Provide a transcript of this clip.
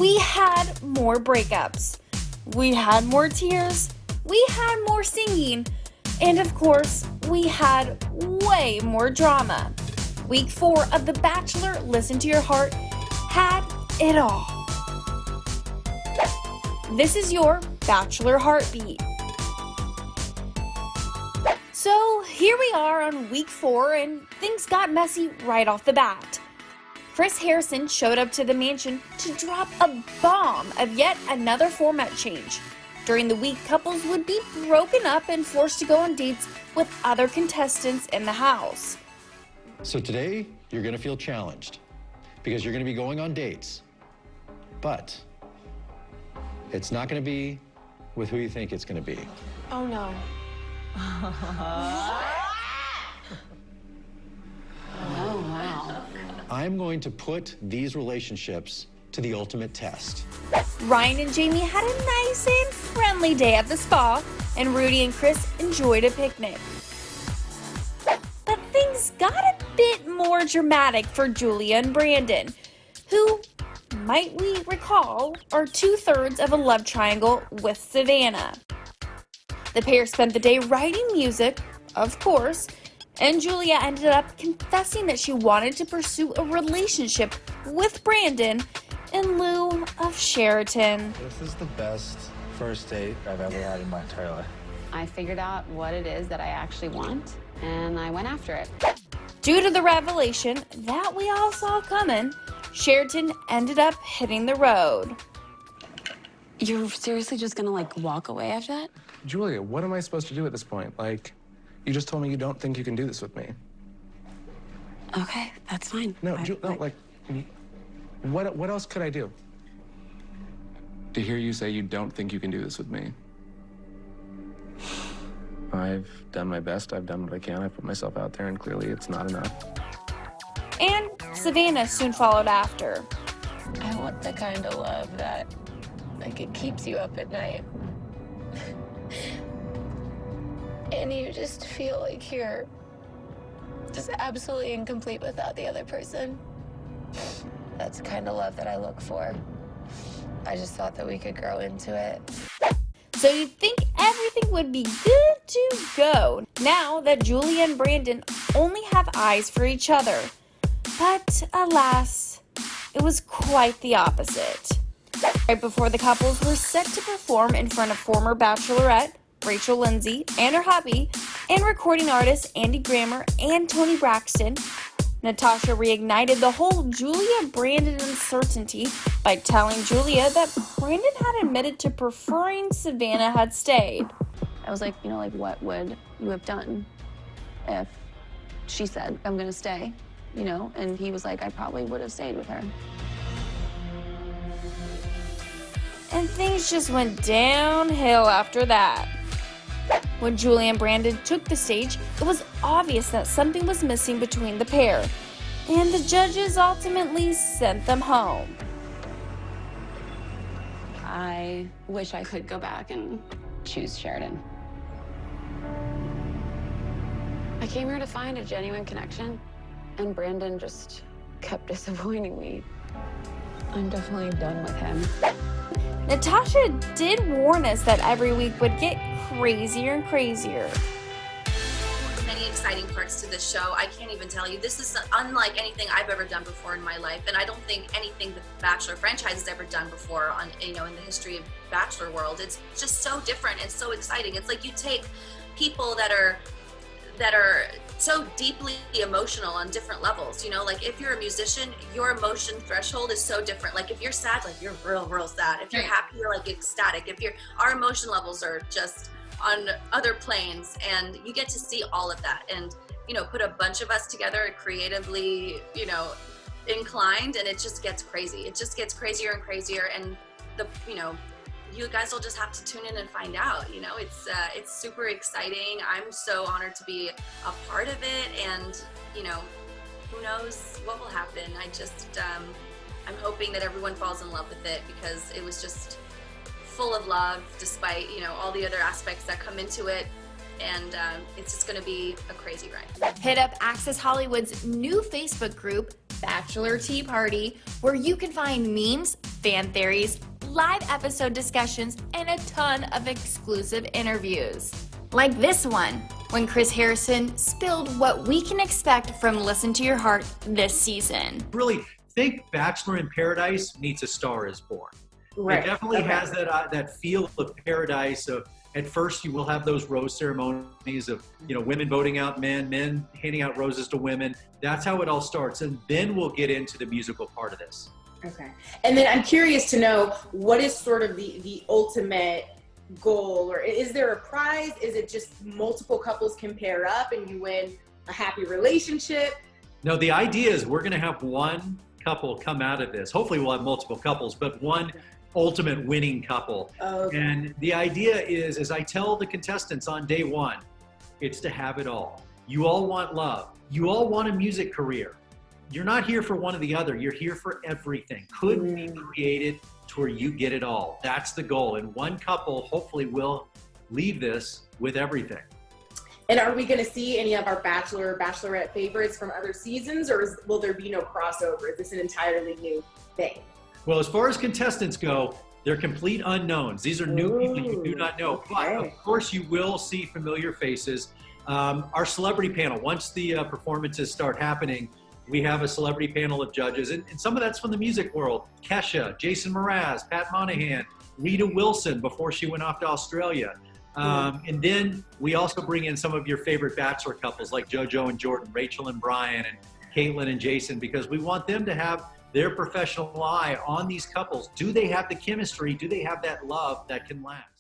We had more breakups. We had more tears. We had more singing. And of course, we had way more drama. Week 4 of The Bachelor, Listen to Your Heart, had it all. This is your Bachelor Heartbeat. So here we are on week 4, and things got messy right off the bat. Chris Harrison showed up to the mansion to drop a bomb of yet another format change. During the week, couples would be broken up and forced to go on dates with other contestants in the house. So today, you're gonna feel challenged because you're gonna be going on dates, but it's not gonna be with who you think it's gonna be. Oh no. Oh, wow. I'm going to put these relationships to the ultimate test. Ryan and Jamie had a nice and friendly day at the spa, and Rudy and Chris enjoyed a picnic. But things got a bit more dramatic for Julia and Brandon, who, might we recall, are 2/3 of a love triangle with Savannah. The pair spent the day writing music, of course, and Julia ended up confessing that she wanted to pursue a relationship with Brandon in lieu of Sheraton. This is the best first date I've ever had in my entire life. I figured out what it is that I actually want, and I went after it. Due to the revelation that we all saw coming, Sheraton ended up hitting the road. You're seriously just gonna, walk away after that? Julia, what am I supposed to do at this point? You just told me you don't think you can do this with me. Okay, that's fine. No, what else could I do? To hear you say you don't think you can do this with me. I've done my best. I've done what I can. I've put myself out there, and clearly it's not enough. And Savannah soon followed after. I want the kind of love that, it keeps you up at night. And you just feel like you're just absolutely incomplete without the other person. That's the kind of love that I look for. I just thought that we could grow into it. So you'd think everything would be good to go now that Julia and Brandon only have eyes for each other. But alas, it was quite the opposite. Right before the couples were set to perform in front of former Bachelorette Rachel Lindsay and her hubby, and recording artists Andy Grammer and Tony Braxton, Natasha reignited the whole Julia-Brandon uncertainty by telling Julia that Brandon had admitted to preferring Savannah had stayed. I was like, what would you have done if she said, I'm gonna stay, And he was like, I probably would have stayed with her. And things just went downhill after that. When Julia and Brandon took the stage, it was obvious that something was missing between the pair, and the judges ultimately sent them home. I wish I could go back and choose Sheridan. I came here to find a genuine connection, and Brandon just kept disappointing me. I'm definitely done with him. Natasha did warn us that every week would get crazier and crazier. Many exciting parts to this show. I can't even tell you. This is unlike anything I've ever done before in my life, and I don't think anything the Bachelor franchise has ever done before in the history of Bachelor world. It's just so different and so exciting. It's like you take people that are so deeply emotional on different levels. If you're a musician, your emotion threshold is so different. If you're sad, you're real sad. If you're happy, you're ecstatic. Our emotion levels are just on other planes, and you get to see all of that and put a bunch of us together creatively inclined, and it just gets crazy. It just gets crazier and crazier, and you guys will just have to tune in and find out. It's super exciting. I'm so honored to be a part of it, and who knows what will happen. I'm hoping that everyone falls in love with it, because it was just full of love, despite all the other aspects that come into it, and it's just going to be a crazy ride. Hit up Access Hollywood's new Facebook group, Bachelor Tea Party, where you can find memes, fan theories, live episode discussions, and a ton of exclusive interviews. Like this one, when Chris Harrison spilled what we can expect from Listen to Your Heart this season. Really think Bachelor in Paradise meets A Star is Born. Right. It definitely has that feel of paradise. Of at first you will have those rose ceremonies of women voting out men, men handing out roses to women. That's how it all starts, and then we'll get into the musical part of this. Okay. And then I'm curious to know, what is sort of the ultimate goal, or is there a prize? Is it just multiple couples can pair up and you win a happy relationship? No, the idea is we're going to have one couple come out of this. Hopefully we'll have multiple couples, but one ultimate winning couple. Okay. And the idea is, as I tell the contestants on day one, it's to have it all. You all want love. You all want a music career. You're not here for one or the other. You're here for everything. Could be created to where you get it all. That's the goal. And one couple hopefully will leave this with everything. And are we going to see any of our Bachelor or Bachelorette favorites from other seasons, or will there be no crossover? Is this an entirely new thing? Well, as far as contestants go, they're complete unknowns. These are new people you do not know. But of course, you will see familiar faces. Our celebrity panel, once the performances start happening, we have a celebrity panel of judges. And some of that's from the music world. Kesha, Jason Mraz, Pat Monahan, Rita Wilson before she went off to Australia. And then we also bring in some of your favorite Bachelor couples like JoJo and Jordan, Rachel and Brian, and Caitlin and Jason, because we want them to have their professional eye on these couples. Do they have the chemistry? Do they have that love that can last?